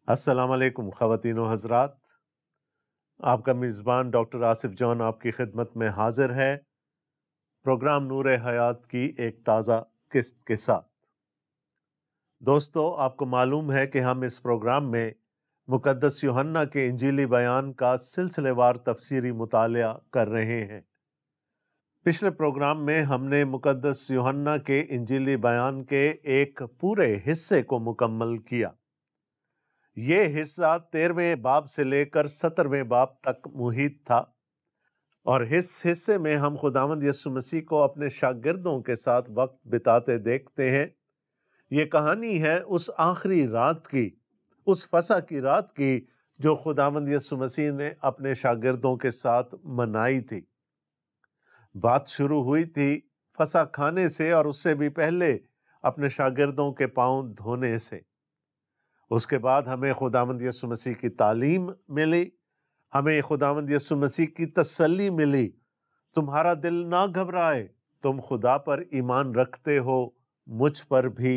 अस्सलाम वालेकुम ख़वातीन व हज़रात। आपका मेज़बान डॉक्टर आसिफ जॉन आपकी खिदमत में हाजिर है प्रोग्राम नूर हयात की एक ताज़ा किस्त के साथ। दोस्तों, आपको मालूम है कि हम इस प्रोग्राम में मुक़द्दस यूहन्ना के इंजीली बयान का सिलसिलेवार तफसीरी मुतालिया कर रहे हैं। पिछले प्रोग्राम में हमने मुक़द्दस यूहन्ना के इंजीली बयान के एक पूरे हिस्से को मुकम्मल किया। ये हिस्सा 13वें बाब से लेकर 17वें बाब तक मुहित था और इस हिस्से में हम खुदावंद यीशु मसीह को अपने शागिर्दों के साथ वक्त बिताते देखते हैं। ये कहानी है उस आखिरी रात की, उस फसह की रात की जो खुदावंद यीशु मसीह ने अपने शागिर्दों के साथ मनाई थी। बात शुरू हुई थी फसह खाने से और उससे भी पहले अपने शागिर्दों के पांव धोने से। उसके बाद हमें खुदावंद यीशु मसीह की तालीम मिली, हमें खुदावंद यीशु मसीह की तसल्ली मिली। तुम्हारा दिल ना घबराए, तुम खुदा पर ईमान रखते हो, मुझ पर भी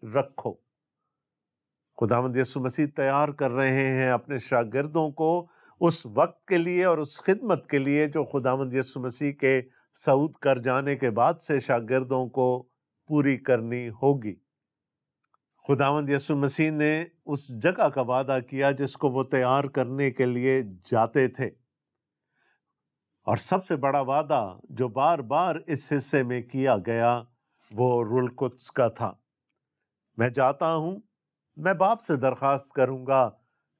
रखो। खुदावंद यीशु मसीह तैयार कर रहे हैं अपने शागिर्दों को उस वक्त के लिए और उस खिदमत के लिए जो खुदावंद यीशु मसीह के सऊद कर जाने के बाद से शागिर्दों को पूरी करनी होगी। खुदावंद यीशु मसीह ने उस जगह का वादा किया जिसको वो तैयार करने के लिए जाते थे। और सबसे बड़ा वादा जो बार बार इस हिस्से में किया गया वो रूहुल कुद्स का था। मैं जाता हूं, मैं बाप से दरखास्त करूंगा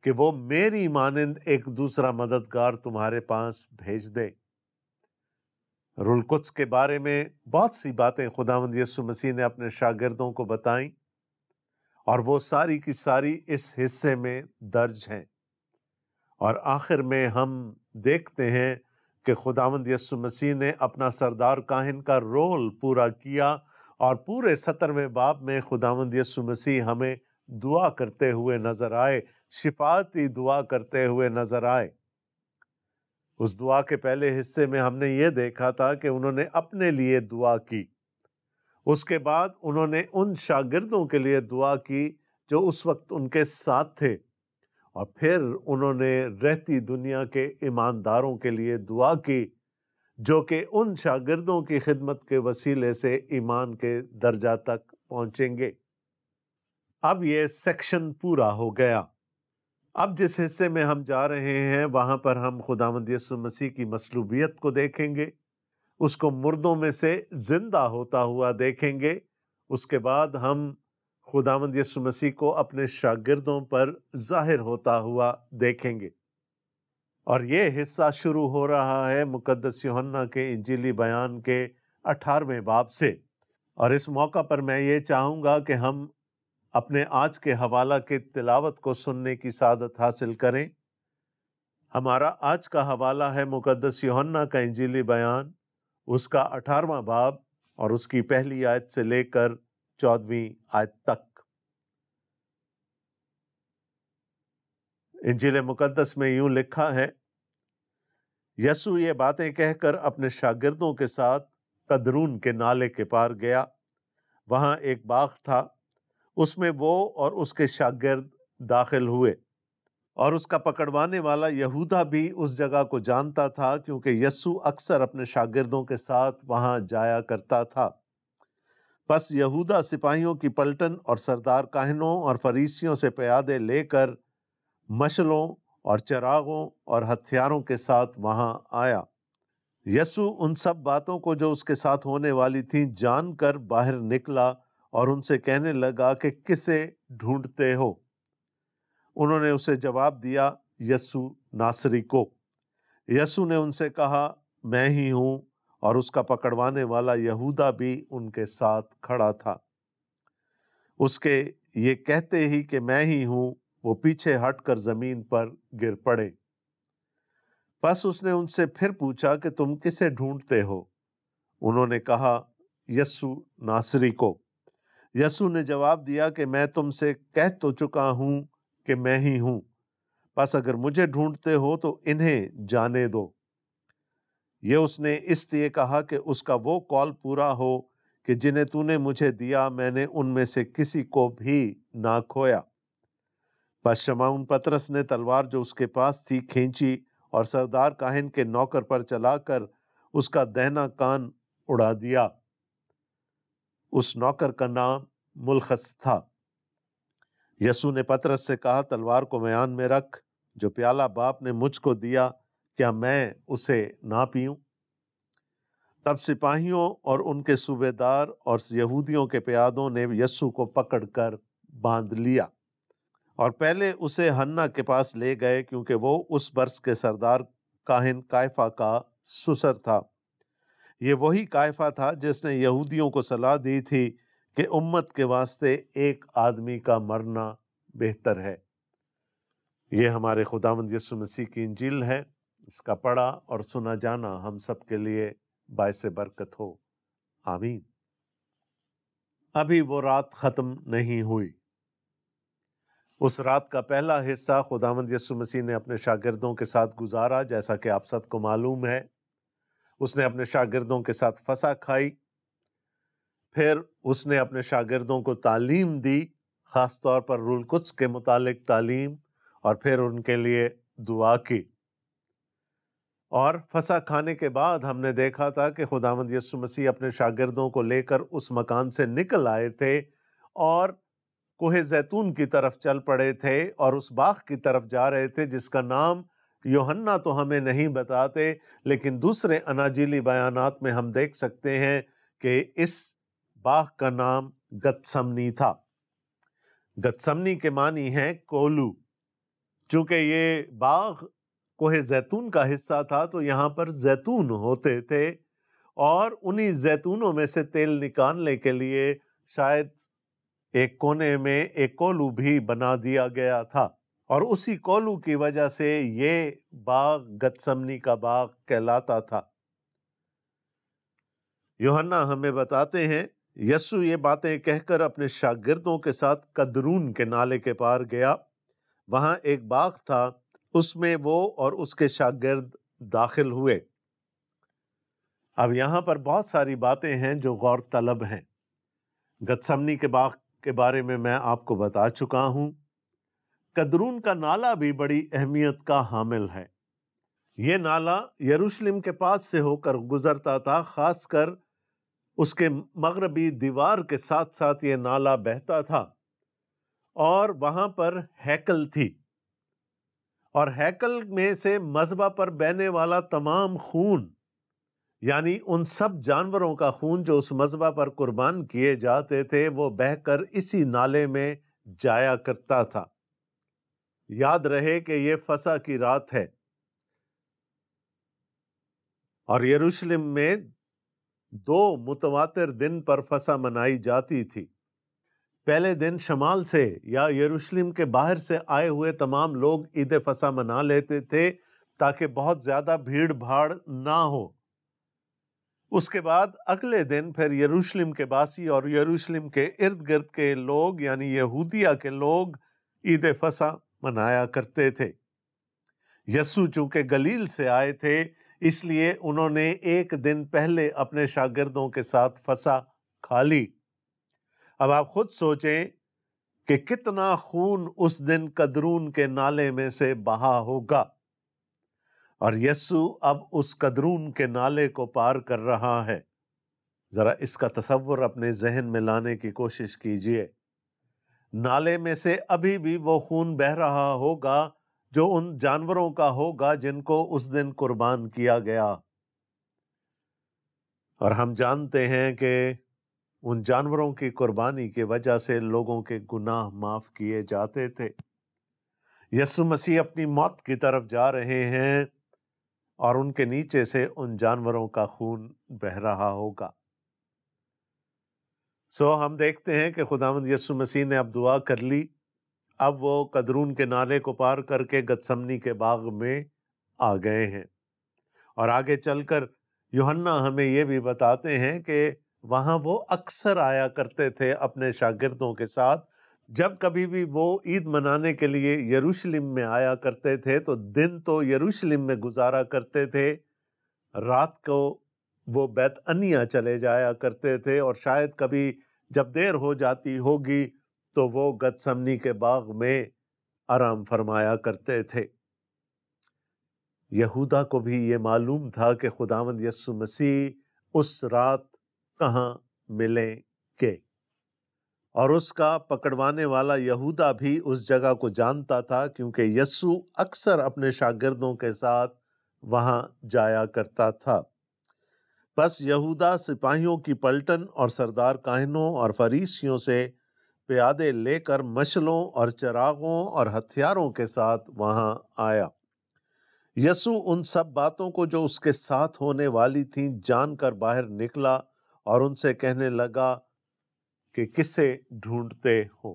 कि वो मेरी मानिंद एक दूसरा मददगार तुम्हारे पास भेज दे। रूहुल कुद्स के बारे में बहुत सी बातें खुदावंद यीशु मसीह ने अपने शागिर्दों को बताई और वो सारी की सारी इस हिस्से में दर्ज हैं। और आखिर में हम देखते हैं कि खुदावंद यीशु मसीह ने अपना सरदार काहिन का रोल पूरा किया और पूरे 17वें बाब में खुदावंद यीशु मसीह हमें दुआ करते हुए नजर आए, शिफाती दुआ करते हुए नजर आए। उस दुआ के पहले हिस्से में हमने ये देखा था कि उन्होंने अपने लिए दुआ की। उसके बाद उन्होंने उन शागिर्दों के लिए दुआ की जो उस वक्त उनके साथ थे और फिर उन्होंने रहती दुनिया के ईमानदारों के लिए दुआ की जो कि उन शागिर्दों की खिदमत के वसीले से ईमान के दर्जा तक पहुंचेंगे। अब ये सेक्शन पूरा हो गया। अब जिस हिस्से में हम जा रहे हैं वहां पर हम खुदावंद यीशु मसीह की मसलूबियत को देखेंगे, उसको मुर्दों में से जिंदा होता हुआ देखेंगे। उसके बाद हम खुदावंद यीशु मसीह को अपने शागिर्दों पर जाहिर होता हुआ देखेंगे। और ये हिस्सा शुरू हो रहा है मुक़द्दस यूहन्ना के इंजीली बयान के 18वें बाब से। और इस मौका पर मैं ये चाहूँगा कि हम अपने आज के हवाला के तिलावत को सुनने की सादत हासिल करें। हमारा आज का हवाला है मुक़द्दस यूहन्ना का इंजीली बयान, उसका 18वां बाब और उसकी पहली आयत से लेकर 14वीं आयत तक। इंजील मुक़द्दस में यूं लिखा है, यसु ये बातें कहकर अपने शागिर्दों के साथ कदरून के नाले के पार गया। वहां एक बाग था, उसमें वो और उसके शागिर्द दाखिल हुए और उसका पकड़वाने वाला यहूदा भी उस जगह को जानता था क्योंकि यसु अक्सर अपने शागिर्दों के साथ वहां जाया करता था। बस यहूदा सिपाहियों की पलटन और सरदार काहिनों और फरीसियों से प्यादे लेकर मशलों और चिरागों और हथियारों के साथ वहां आया। यसु उन सब बातों को जो उसके साथ होने वाली थी जानकर बाहर निकला और उनसे कहने लगा कि किसे ढूंढते हो? उन्होंने उसे जवाब दिया, यसु नासरी को। यसु ने उनसे कहा, मैं ही हूं, और उसका पकड़वाने वाला यहूदा भी उनके साथ खड़ा था। उसके ये कहते ही कि मैं ही हूं, वो पीछे हटकर जमीन पर गिर पड़े। बस उसने उनसे फिर पूछा कि तुम किसे ढूंढते हो? उन्होंने कहा, यसु नासरी को। यसु ने जवाब दिया कि मैं तुमसे कह तो चुका हूं कि मैं ही हूं। बस अगर मुझे ढूंढते हो तो इन्हें जाने दो। ये उसने इसलिए कहा कि उसका वो कौल पूरा हो कि जिन्हें तूने मुझे दिया मैंने उनमें से किसी को भी ना खोया। बस शमौन पतरस ने तलवार जो उसके पास थी खींची और सरदार काहिन के नौकर पर चलाकर उसका दाहिना कान उड़ा दिया। उस नौकर का नाम मुलखस था। यीशु ने पतरस से कहा, तलवार को म्यान में रख। जो प्याला बाप ने मुझको दिया, क्या मैं उसे ना पीऊं? तब सिपाहियों और उनके सूबेदार और यहूदियों के प्यादों ने यीशु को पकड़कर बांध लिया और पहले उसे हन्ना के पास ले गए, क्योंकि वो उस वर्ष के सरदार काहिन कायफा का सुसर था। ये वही कायफा था जिसने यहूदियों को सलाह दी थी कि उम्मत के वास्ते एक आदमी का मरना बेहतर है। ये हमारे खुदावंद यीशु मसीह की इंजील है। इसका पढ़ा और सुना जाना हम सब के लिए बायस बरकत हो। आमीन। अभी वो रात खत्म नहीं हुई। उस रात का पहला हिस्सा खुदावंद यीशु मसीह ने अपने शागिर्दों के साथ गुजारा। जैसा कि आप सबको मालूम है, उसने अपने शागिर्दों के साथ फसह खाई, फिर उसने अपने शागिर्दों को तालीम दी, खास तौर पर रूल कुद्स के मुतालिक तालीम, और फिर उनके लिए दुआ की। और फसह खाने के बाद हमने देखा था कि खुदावंद यीशु मसीह अपने शागिर्दों को लेकर उस मकान से निकल आए थे और कोहे जैतून की तरफ चल पड़े थे और उस बाग की तरफ जा रहे थे, जिसका नाम यूहन्ना तो हमें नहीं बताते, लेकिन दूसरे अनाजीली बयानात में हम देख सकते हैं कि इस बाग का नाम गतसमनी था। गतसमनी के मानी है कोलू। चूंकि ये बाग कोहे जैतून का हिस्सा था, तो यहाँ पर जैतून होते थे और उन्हीं जैतूनों में से तेल निकालने के लिए शायद एक कोने में एक कोलू भी बना दिया गया था, और उसी कोलू की वजह से ये बाग गतसमनी का बाग कहलाता था। यूहन्ना हमें बताते हैं, यीशु ये बातें कहकर अपने शागिर्दों के साथ कदरून के नाले के पार गया। वहां एक बाग था, उसमें वो और उसके शागिर्द दाखिल हुए। अब यहां पर बहुत सारी बातें हैं जो गौर तलब हैं। गतसमनी के बाग के बारे में मैं आपको बता चुका हूं। कदरून का नाला भी बड़ी अहमियत का हामिल है। ये नाला यरूशलेम के पास से होकर गुजरता था, खासकर उसके मगरबी दीवार के साथ साथ ये नाला बहता था, और वहां पर हैकल थी, और हैकल में से मज़बा पर बहने वाला तमाम खून, यानी उन सब जानवरों का खून जो उस मज़बा पर कुर्बान किए जाते थे, वो बहकर इसी नाले में जाया करता था। याद रहे कि ये फसह की रात है और यरूशलेम में 2 मुतवातिर दिन पर फसह मनाई जाती थी। पहले दिन शमाल से या यरूशलेम के बाहर से आए हुए तमाम लोग ईद फसह मना लेते थे, ताकि बहुत ज्यादा भीड़ भाड़ ना हो। उसके बाद अगले दिन फिर यरूशलेम के बासी और यरूशलेम के इर्द गिर्द के लोग, यानी यहूदिया के लोग, ईद फसह मनाया करते थे। यस्सु चूंकि गलील से आए थे, इसलिए उन्होंने एक दिन पहले अपने शागिर्दों के साथ फसह खा ली। अब आप खुद सोचें कि कितना खून उस दिन कदरून के नाले में से बहा होगा, और यस्सु अब उस कदरून के नाले को पार कर रहा है। जरा इसका तसव्वुर अपने जहन में लाने की कोशिश कीजिए। नाले में से अभी भी वो खून बह रहा होगा जो उन जानवरों का होगा जिनको उस दिन कुर्बान किया गया, और हम जानते हैं कि उन जानवरों की कुर्बानी की वजह से लोगों के गुनाह माफ किए जाते थे। यीशु मसीह अपनी मौत की तरफ जा रहे हैं और उनके नीचे से उन जानवरों का खून बह रहा होगा। हम देखते हैं कि खुदावंद यीशु मसीह ने अब दुआ कर ली। अब वो कदरून के नाले को पार करके गतसमनी के बाग में आ गए हैं, और आगे चलकर यूहन्ना हमें ये भी बताते हैं कि वहाँ वो अक्सर आया करते थे अपने शागिर्दों के साथ। जब कभी भी वो ईद मनाने के लिए यरूशलेम में आया करते थे, तो दिन तो यरूशलेम में गुजारा करते थे, रात को वो बैत अनिया चले जाया करते थे, और शायद कभी जब देर हो जाती होगी तो वो गतसमनी के बाग में آرام فرمایا کرتے تھے۔ یہودا کو بھی یہ معلوم تھا کہ خداوند یسوع مسیح اس رات کہاں ملیں گے، اور اس کا پکڑوانے والا یہودا بھی اس جگہ کو جانتا تھا، کیونکہ یسوع اکثر اپنے شاگردوں کے ساتھ وہاں جایا کرتا تھا۔ بس یہودا سپاہیوں کی پلٹن اور سردار کاہنوں اور فریسیوں سے پیادے لے کر مشلوں اور چراغوں اور ہتھیاروں کے ساتھ وہاں آیا۔ یسوع ان سب باتوں کو جو اس کے ساتھ ہونے والی تھیں جان کر باہر نکلا اور ان سے کہنے لگا کہ کسے ڈھونڈتے ہو؟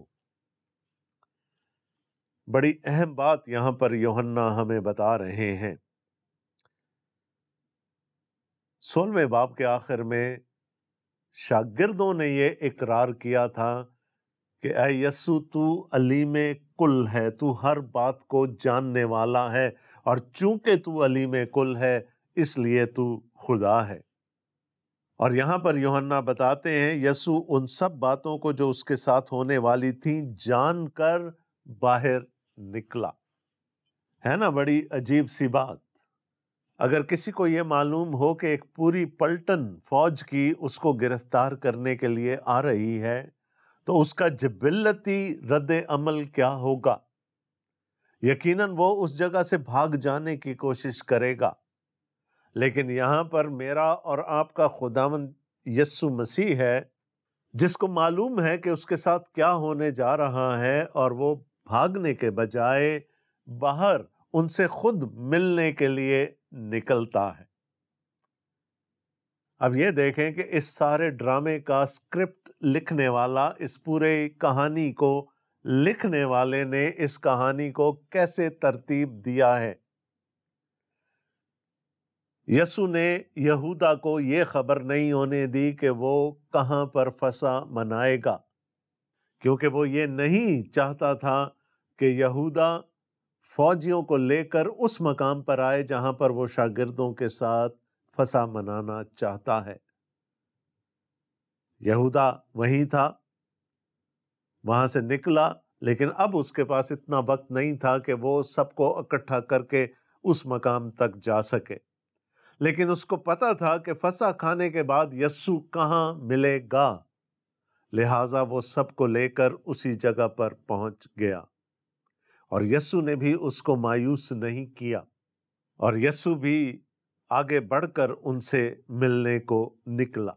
بڑی اہم بات یہاں پر یوحنا ہمیں بتا رہے ہیں۔ 16ویں باب کے آخر میں شاگردوں نے یہ اقرار کیا تھا کہ اے یسوع تو علیم کل ہے، تو ہر بات کو جاننے والا ہے، اور چونکہ تو علیم کل ہے اس لیے تو خدا ہے۔ اور یہاں پر یوحنا بتاتے ہیں یسوع ان سب باتوں کو جو اس کے ساتھ ہونے والی تھیں جان کر باہر نکلا۔ ہے نا بڑی عجیب سی بات؟ اگر کسی کو یہ معلوم ہو کہ ایک پوری پلٹن فوج کی اس کو گرفتار کرنے کے لیے آ رہی ہے تو اس کا جبلتی رد عمل کیا ہوگا؟ یقیناً وہ اس جگہ سے بھاگ جانے کی کوشش کرے گا، لیکن یہاں پر میرا اور آپ کا خداوند یسوع مسیح ہے جس کو معلوم ہے کہ اس کے ساتھ کیا ہونے جا رہا ہے، اور وہ بھاگنے کے بجائے باہر ان سے خود ملنے کے لیے نکلتا ہے۔ اب یہ دیکھیں کہ اس سارے ڈرامے کا اسکرپٹ لکھنے والا، اس پورے کہانی کو لکھنے والے نے اس کہانی کو کیسے ترتیب دیا ہے۔ یسوع نے یہودا کو یہ خبر نہیں ہونے دی کہ وہ کہاں پر فسح منائے گا، کیونکہ وہ یہ نہیں چاہتا تھا کہ یہودا فوجیوں کو لے کر اس مقام پر آئے جہاں پر وہ شاگردوں کے ساتھ فسح منانا چاہتا ہے۔ یہودا وہیں تھا، وہاں سے نکلا، لیکن اب اس کے پاس اتنا وقت نہیں تھا کہ وہ سب کو اکٹھا کر کے اس مقام تک جا سکے، لیکن اس کو پتا تھا کہ فسح کھانے کے بعد یسوع کہاں ملے گا، لہٰذا وہ سب کو لے کر اسی جگہ پر پہنچ گیا، اور یسوع نے بھی اس کو مایوس نہیں کیا، اور یسوع بھی آگے بڑھ کر ان سے ملنے کو نکلا۔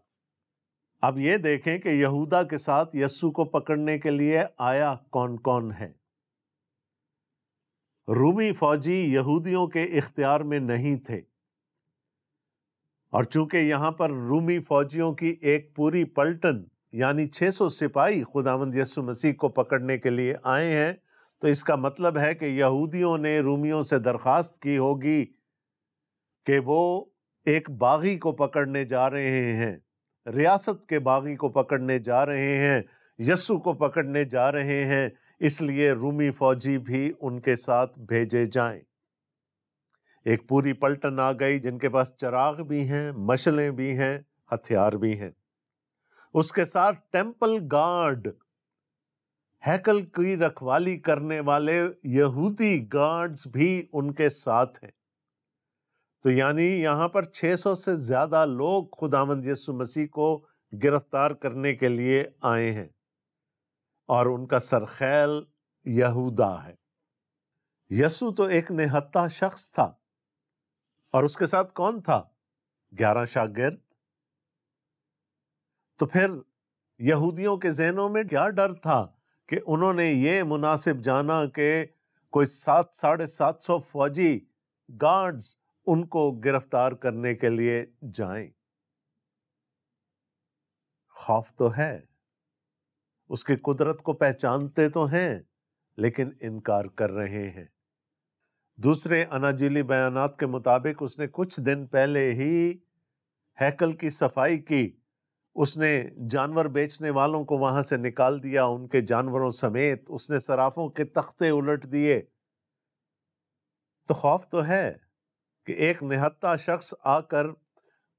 اب یہ دیکھیں کہ یہودا کے ساتھ یسوع کو پکڑنے کے لیے آیا کون کون ہے۔ رومی فوجی یہودیوں کے اختیار میں نہیں تھے، اور چونکہ یہاں پر رومی فوجیوں کی ایک پوری پلٹن یعنی 600 سپاہی خداوند یسوع مسیح کو پکڑنے کے لیے آئے ہیں، تو اس کا مطلب ہے کہ یہودیوں نے رومیوں سے درخواست کی ہوگی کہ وہ ایک باغی کو پکڑنے جا رہے ہیں، ریاست کے باغی کو پکڑنے جا رہے ہیں، یسوع کو پکڑنے جا رہے ہیں، اس لیے رومی فوجی بھی ان کے ساتھ بھیجے جائیں۔ ایک پوری پلٹن آ گئی جن کے پاس چراغ بھی ہیں، مشلیں بھی ہیں، ہتھیار بھی ہیں۔ اس کے ساتھ ٹیمپل گارڈ، ہیکل کی رکھوالی کرنے والے یہودی گارڈز بھی ان کے ساتھ ہیں۔ تو یعنی یہاں پر 600 سے زیادہ لوگ خداوند یسوع مسیح کو گرفتار کرنے کے لیے آئے ہیں، اور ان کا سرخیل یہودا ہے۔ یسوع تو ایک نہتہ شخص تھا، اور اس کے ساتھ کون تھا؟ 11 شاگرد۔ تو پھر یہودیوں کے ذہنوں میں کیا ڈر تھا کہ انہوں نے یہ مناسب جانا کہ کوئی 700-750 فوجی گارڈز ان کو گرفتار کرنے کے لیے جائیں۔ خوف تو ہے، اس کی قدرت کو پہچانتے تو ہیں، لیکن انکار کر رہے ہیں۔ دوسرے اناجیلی بیانات کے مطابق اس نے کچھ دن پہلے ہی ہیکل کی صفائی کی، اس نے جانور بیچنے والوں کو وہاں سے نکال دیا، ان کے جانوروں سمیت اس نے صرافوں کے تختے الٹ دیے۔ تو خوف تو ہے کہ ایک نہتہ شخص آ کر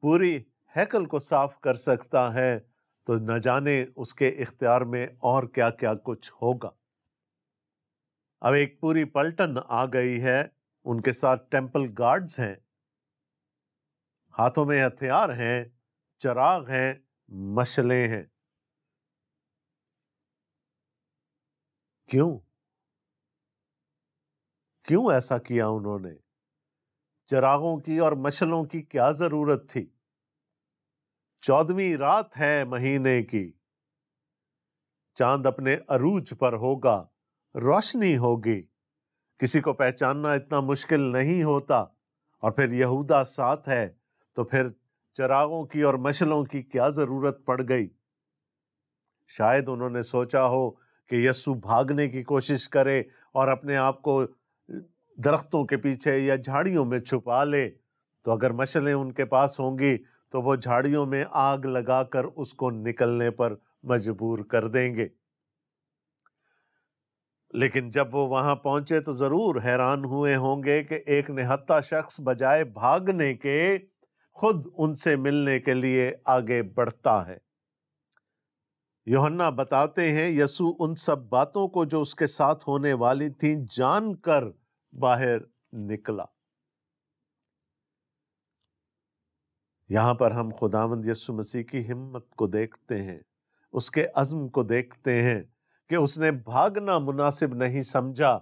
پوری ہیکل کو صاف کر سکتا ہے، تو نہ جانے اس کے اختیار میں اور کیا کیا کچھ ہوگا۔ अब एक पूरी पलटन आ गई है, उनके साथ टेंपल गार्ड्स हैं, हाथों में हथियार हैं, चिराग हैं, मशालें हैं। क्यों क्यों ऐसा किया उन्होंने? चिरागों की और मशालों की क्या जरूरत थी? 14वीं रात है महीने की, चांद अपने अरूज पर होगा, रोशनी होगी, किसी को पहचानना इतना मुश्किल नहीं होता। और फिर यहूदा साथ है, तो फिर चिरागों की और मशालों की क्या जरूरत पड़ गई? शायद उन्होंने सोचा हो कि यीशु भागने की कोशिश करे और अपने आप को दरख्तों के पीछे या झाड़ियों में छुपा ले, तो अगर मशालें उनके पास होंगी तो वो झाड़ियों में आग लगाकर उसको निकलने पर मजबूर कर देंगे। लेकिन जब वो वहां पहुंचे तो जरूर हैरान हुए होंगे कि एक निहत्था शख्स बजाय भागने के खुद उनसे मिलने के लिए आगे बढ़ता है। यूहन्ना बताते हैं यीशु उन सब बातों को जो उसके साथ होने वाली थी जानकर बाहर निकला। यहां पर हम खुदावंद यीशु मसीह की हिम्मत को देखते हैं, उसके अज़्म को देखते हैं कि उसने भागना मुनासिब नहीं समझा,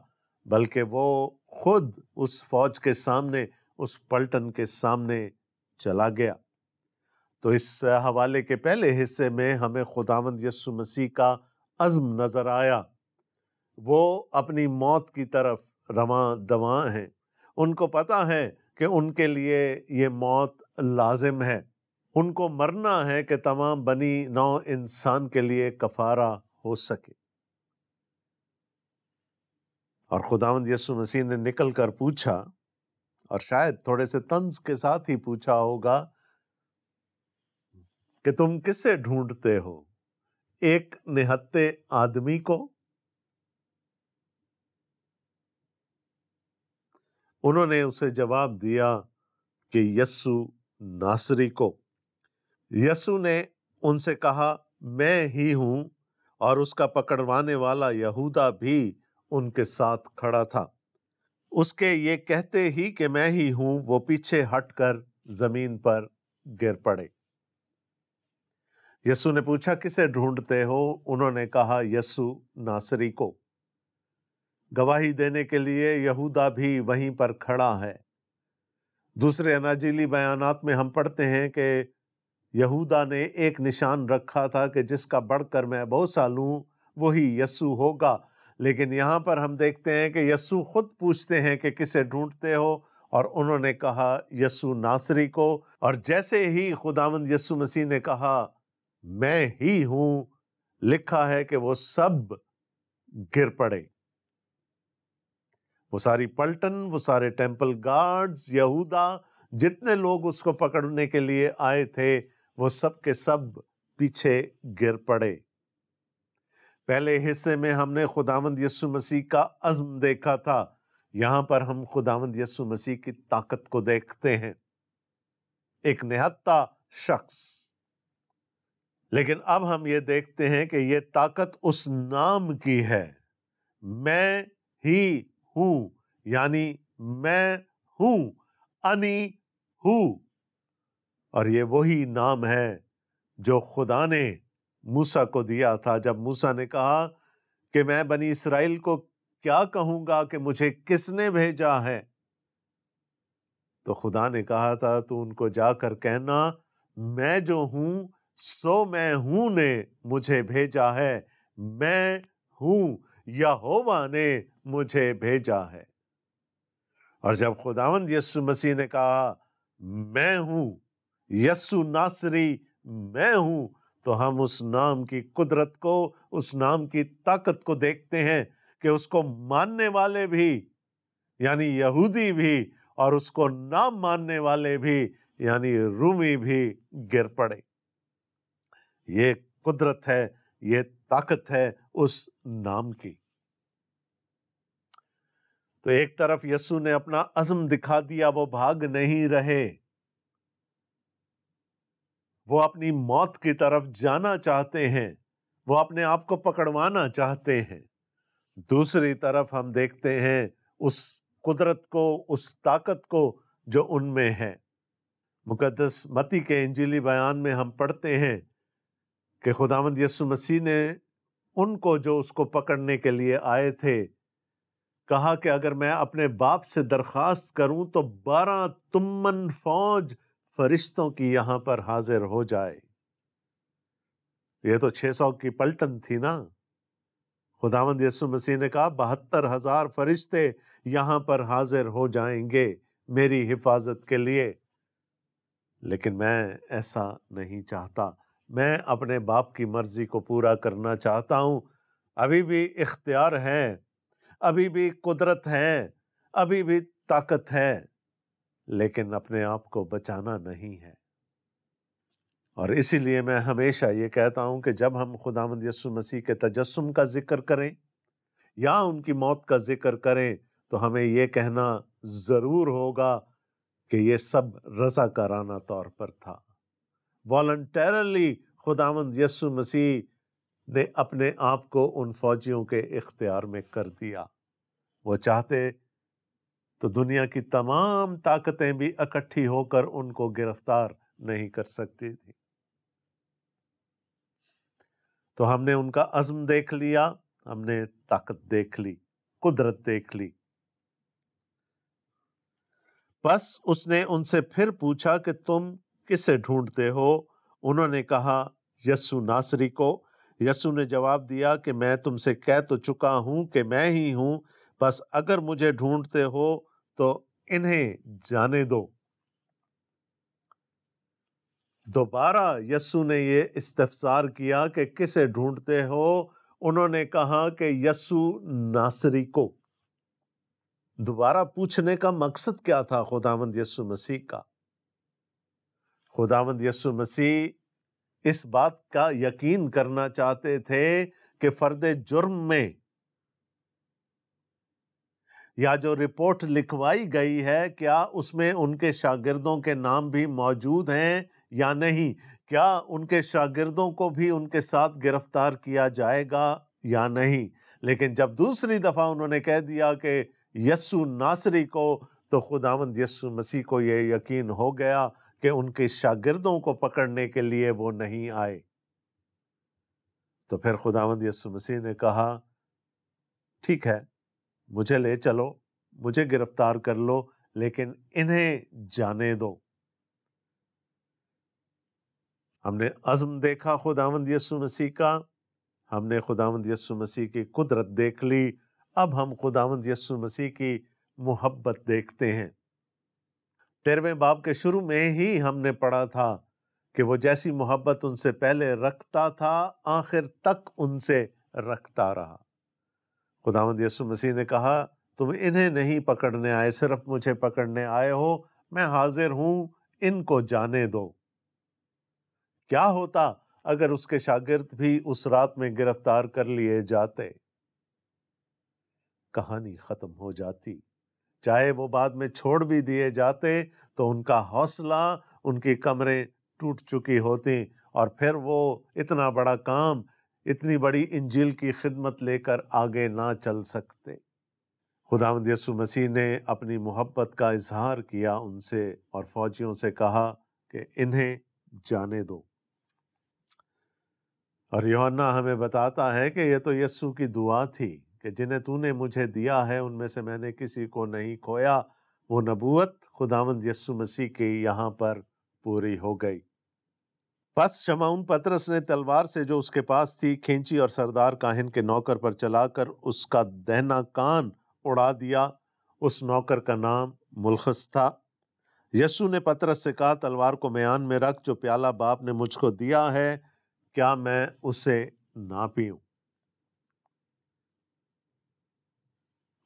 बल्कि वो खुद उस फौज के सामने, उस पलटन के सामने चला गया। तो इस हवाले के पहले हिस्से में हमें खुदावंद यीशु मसीह का अज़्म नजर आया। वो अपनी मौत की तरफ रवां दवां हैं। उनको पता है कि उनके लिए ये मौत लाजिम है, उनको मरना है कि तमाम बनी नौ इंसान के लिए कफारा हो सके। और खुदावंद यीशु मसीह ने निकल कर पूछा, और शायद थोड़े से तंज के साथ ही पूछा होगा, कि तुम किसे ढूंढते हो, एक निहत्थे आदमी को? उन्होंने उसे जवाब दिया कि यस्सु नासरी को। यस्सु ने उनसे कहा, मैं ही हूं, और उसका पकड़वाने वाला यहूदा भी उनके साथ खड़ा था। उसके ये कहते ही कि मैं ही हूं, वो पीछे हटकर जमीन पर गिर पड़े। यस्सु ने पूछा, किसे ढूंढते हो? उन्होंने कहा, यस्सु नासरी को। गवाही देने के लिए यहूदा भी वहीं पर खड़ा है। दूसरे अनाजीली बयानात में हम पढ़ते हैं कि यहूदा ने एक निशान रखा था कि जिसका बढ़कर मैं भरोसा लूं वही यस्सु होगा। लेकिन यहां पर हम देखते हैं कि यस्सु खुद पूछते हैं कि किसे ढूंढते हो, और उन्होंने कहा यस्सु नासरी को। और जैसे ही खुदावंद यस्सु मसीह ने कहा मैं ही हूं, लिखा है कि वो सब गिर पड़े। वो सारी पलटन, वो सारे टेंपल गार्ड्स, यहूदा, जितने लोग उसको पकड़ने के लिए आए थे, वो सब के सब पीछे गिर पड़े। पहले हिस्से में हमने खुदावंद यीशु मसीह का अज़्म देखा था। यहां पर हम खुदावंद यीशु मसीह की ताकत को देखते हैं, एक निहत्था शख्स। लेकिन अब हम ये देखते हैं कि ये ताकत उस नाम की है, मैं ही हूं, यानी मैं हूं, अनी हूं। और ये वही नाम है जो खुदा ने मूसा को दिया था। जब मूसा ने कहा कि मैं बनी इस्राएल को क्या कहूंगा कि मुझे किसने भेजा है, तो खुदा ने कहा था तू उनको जाकर कहना, मैं जो हूं सो मैं हूं ने मुझे भेजा है, मैं हूं, यहोवा ने मुझे भेजा है। और जब खुदावंद यीशु मसीह ने कहा मैं हूं, यस्सु नासरी मैं हूं, तो हम उस नाम की कुदरत को, उस नाम की ताकत को देखते हैं कि उसको मानने वाले भी, यानी यहूदी भी, और उसको ना मानने वाले भी, यानी रूमी भी गिर पड़े। ये कुदरत है, ये ताकत है उस नाम की। तो एक तरफ यीशु ने अपना अज़्म दिखा दिया, वो भाग नहीं रहे, वो अपनी मौत की तरफ जाना चाहते हैं, वो अपने आप को पकड़वाना चाहते हैं। दूसरी तरफ हम देखते हैं उस कुदरत को, उस ताकत को जो उनमें है। मुकद्दस मत्ती के इंजीली बयान में हम पढ़ते हैं कि खुदावंद यीशु मसीह ने उनको जो उसको पकड़ने के लिए आए थे कहा कि अगर मैं अपने बाप से दरखास्त करूं तो 12 तुम्मन फौज फरिश्तों की यहां पर हाजिर हो जाए। ये तो 600 की पलटन थी ना। खुदावंद यीशु मसीह ने कहा 72,000 फरिश्ते यहां पर हाजिर हो जाएंगे मेरी हिफाजत के लिए। लेकिन मैं ऐसा नहीं चाहता, मैं अपने बाप की मर्जी को पूरा करना चाहता हूं। अभी भी इख्तियार है, अभी भी कुदरत है, अभी भी ताकत है, लेकिन अपने आप को बचाना नहीं है। और इसीलिए मैं हमेशा ये कहता हूं कि जब हम खुदावंद यीशु मसीह के तजस्सुम का जिक्र करें या उनकी मौत का जिक्र करें तो हमें ये कहना जरूर होगा कि ये सब रज़ाकाराना तौर पर था। वॉलंटरली खुदावंद यीशु मसीह ने अपने आप को उन फौजियों के इख्तियार में कर दिया। वो चाहते तो दुनिया की तमाम ताकतें भी इकट्ठी होकर उनको गिरफ्तार नहीं कर सकती थी। तो हमने उनका अज़्म देख लिया, हमने ताकत देख ली, कुदरत देख ली। बस उसने उनसे फिर पूछा कि तुम किसे ढूंढते हो? उन्होंने कहा यस्सु नासरी को। यस्सु ने जवाब दिया कि मैं तुमसे कह तो चुका हूं कि मैं ही हूं, बस अगर मुझे ढूंढते हो तो इन्हें जाने दो। दोबारा यस्सु ने ये इस्तफसार किया कि किसे ढूंढते हो? उन्होंने कहा कि यस्सु नासरी को। दोबारा पूछने का मकसद क्या था खुदावंद यीशु मसीह का? खुदावंद यीशु मसीह इस बात का यकीन करना चाहते थे कि फर्द जुर्म में या जो रिपोर्ट लिखवाई गई है क्या उसमें उनके शागिर्दों के नाम भी मौजूद हैं या नहीं, क्या उनके शागिर्दों को भी उनके साथ गिरफ्तार किया जाएगा या नहीं। लेकिन जब दूसरी दफा उन्होंने कह दिया कि यस्सु नासरी को, तो खुदावंद यीशु मसीह को यह यकीन हो गया कि उनके शागिर्दों को पकड़ने के लिए वो नहीं आए। तो फिर खुदावंद यीशु मसीह ने कहा ठीक है, मुझे ले चलो, मुझे गिरफ्तार कर लो, लेकिन इन्हें जाने दो। हमने अज़्म देखा खुदावंद यीशु मसीह का, हमने खुदावंद यीशु मसीह की कुदरत देख ली। अब हम खुदावंद यीशु मसीह की मोहब्बत देखते हैं। 13वें बाब के शुरू में ही हमने पढ़ा था कि वो जैसी मोहब्बत उनसे पहले रखता था आखिर तक उनसे रखता रहा। खुदावंद यीशु मसीह ने कहा तुम इन्हें नहीं पकड़ने आए, सिर्फ मुझे पकड़ने आए हो, मैं हाजिर हूं, इनको जाने दो। क्या होता अगर उसके शागिर्द भी उस रात में गिरफ्तार कर लिए जाते? कहानी खत्म हो जाती। चाहे वो बाद में छोड़ भी दिए जाते तो उनका हौसला, उनकी कमरें टूट चुकी होती और फिर वो इतना बड़ा काम, इतनी बड़ी इंजील की खिदमत लेकर आगे ना चल सकते। खुदावंद यीशु मसीह ने अपनी मोहब्बत का इजहार किया उनसे और फौजियों से कहा कि इन्हें जाने दो। और यूहन्ना हमें बताता है कि ये तो यीशु की दुआ थी कि जिन्हें तूने मुझे दिया है उनमें से मैंने किसी को नहीं खोया। वो नबूवत खुदावंद यीशु मसीह की यहाँ पर पूरी हो गई। बस शमौन पतरस ने तलवार से जो उसके पास थी खींची और सरदार काहिन के नौकर पर चलाकर उसका दाहिना कान उड़ा दिया। उस नौकर का नाम मुलखस था। यीशु ने पतरस से कहा तलवार को म्यान में रख, जो प्याला बाप ने मुझको दिया है क्या मैं उसे ना पीऊं?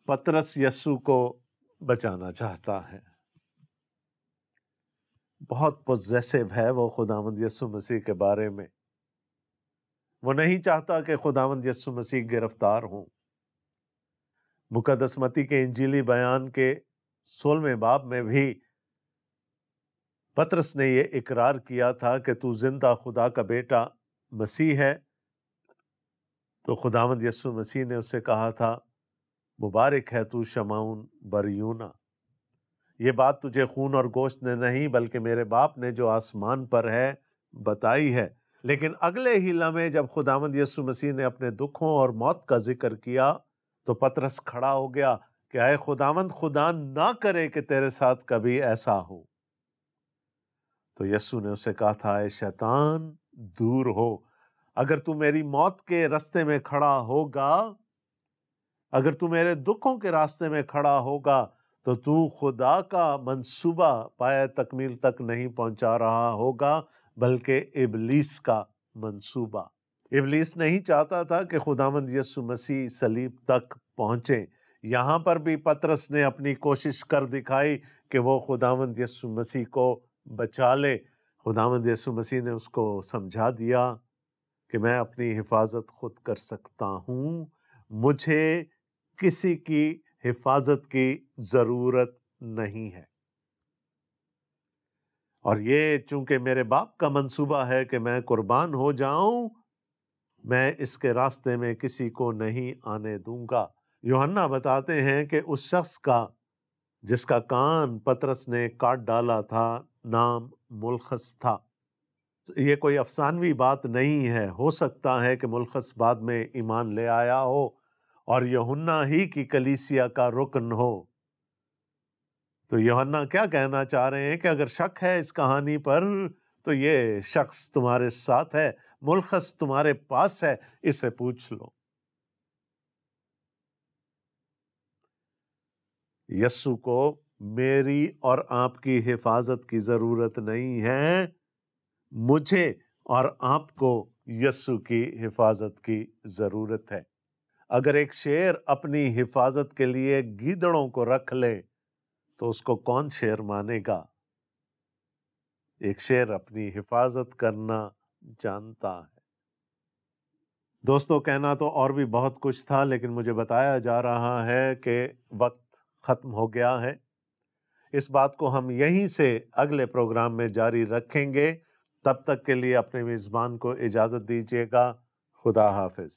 पतरस यीशु को बचाना चाहता है। बहुत पॉजेसिव है वो खुदावंद यीशु मसीह के बारे में। वो नहीं चाहता कि खुदावंद यीशु मसीह गिरफ्तार हों। मुकद्दस मत्ती के इंजीली बयान के 16वें बाब में भी पतरस ने ये इकरार किया था कि तू जिंदा खुदा का बेटा मसीह है। تو خداوند یسوع مسیح نے اسے کہا تھا، مبارک ہے تو شمعون بریونا، یہ بات تجھے خون اور گوشت نے نہیں بلکہ میرے باپ نے جو آسمان پر ہے بتائی ہے۔ لیکن اگلے ہی لمحے جب خداوند یسوع مسیح نے اپنے دکھوں اور موت کا ذکر کیا تو پطرس کھڑا ہو گیا کہ اے خداوند، خدا نہ کرے کہ تیرے ساتھ کبھی ایسا ہو۔ تو یسوع نے اسے کہا تھا، اے شیطان دور ہو، اگر تو میری موت کے راستے میں کھڑا ہوگا، اگر تو میرے دکھوں کے راستے میں کھڑا ہوگا تو تو خدا کا منصوبہ پائے تکمیل تک نہیں پہنچا رہا ہوگا بلکہ ابلیس کا منصوبہ۔ ابلیس نہیں چاہتا تھا کہ خداوند یسوع مسیح صلیب تک پہنچے۔ یہاں پر بھی پطرس نے اپنی کوشش کر دکھائی کہ وہ خداوند یسوع مسیح کو بچا لے۔ خداوند یسوع مسیح نے اس کو سمجھا دیا کہ میں اپنی حفاظت خود کر سکتا ہوں، مجھے کسی کی حفاظت کی ضرورت نہیں ہے، اور یہ چونکہ میرے باپ کا منصوبہ ہے کہ میں قربان ہو جاؤں، میں اس کے راستے میں کسی کو نہیں آنے دوں گا۔ یوحنا بتاتے ہیں کہ اس شخص کا جس کا کان پطرس نے کاٹ ڈالا تھا نام ملخص تھا۔ یہ کوئی افسانوی بات نہیں ہے، ہو سکتا ہے کہ ملخص بعد میں ایمان لے آیا ہو اور یوحنا ہی کی کلیسیا کا رکن ہو۔ تو یوحنا کیا کہنا چاہ رہے ہیں کہ اگر شک ہے اس کہانی پر تو یہ شخص تمہارے ساتھ ہے، ملخص تمہارے پاس ہے، اسے پوچھ لو۔ یسوع کو میری اور آپ کی حفاظت کی ضرورت نہیں ہے، مجھے اور آپ کو یسوع کی حفاظت کی ضرورت ہے۔ اگر ایک شیر اپنی حفاظت کے لیے گیدڑوں کو رکھ لے تو اس کو کون شیر مانے گا؟ ایک شیر اپنی حفاظت کرنا جانتا ہے۔ دوستو، کہنا تو اور بھی بہت کچھ تھا، لیکن مجھے بتایا جا رہا ہے کہ وقت ختم ہو گیا ہے۔ اس بات کو ہم یہیں سے اگلے پروگرام میں جاری رکھیں گے۔ تب تک کے لیے اپنے میزبان کو اجازت دیجیے گا۔ خدا حافظ۔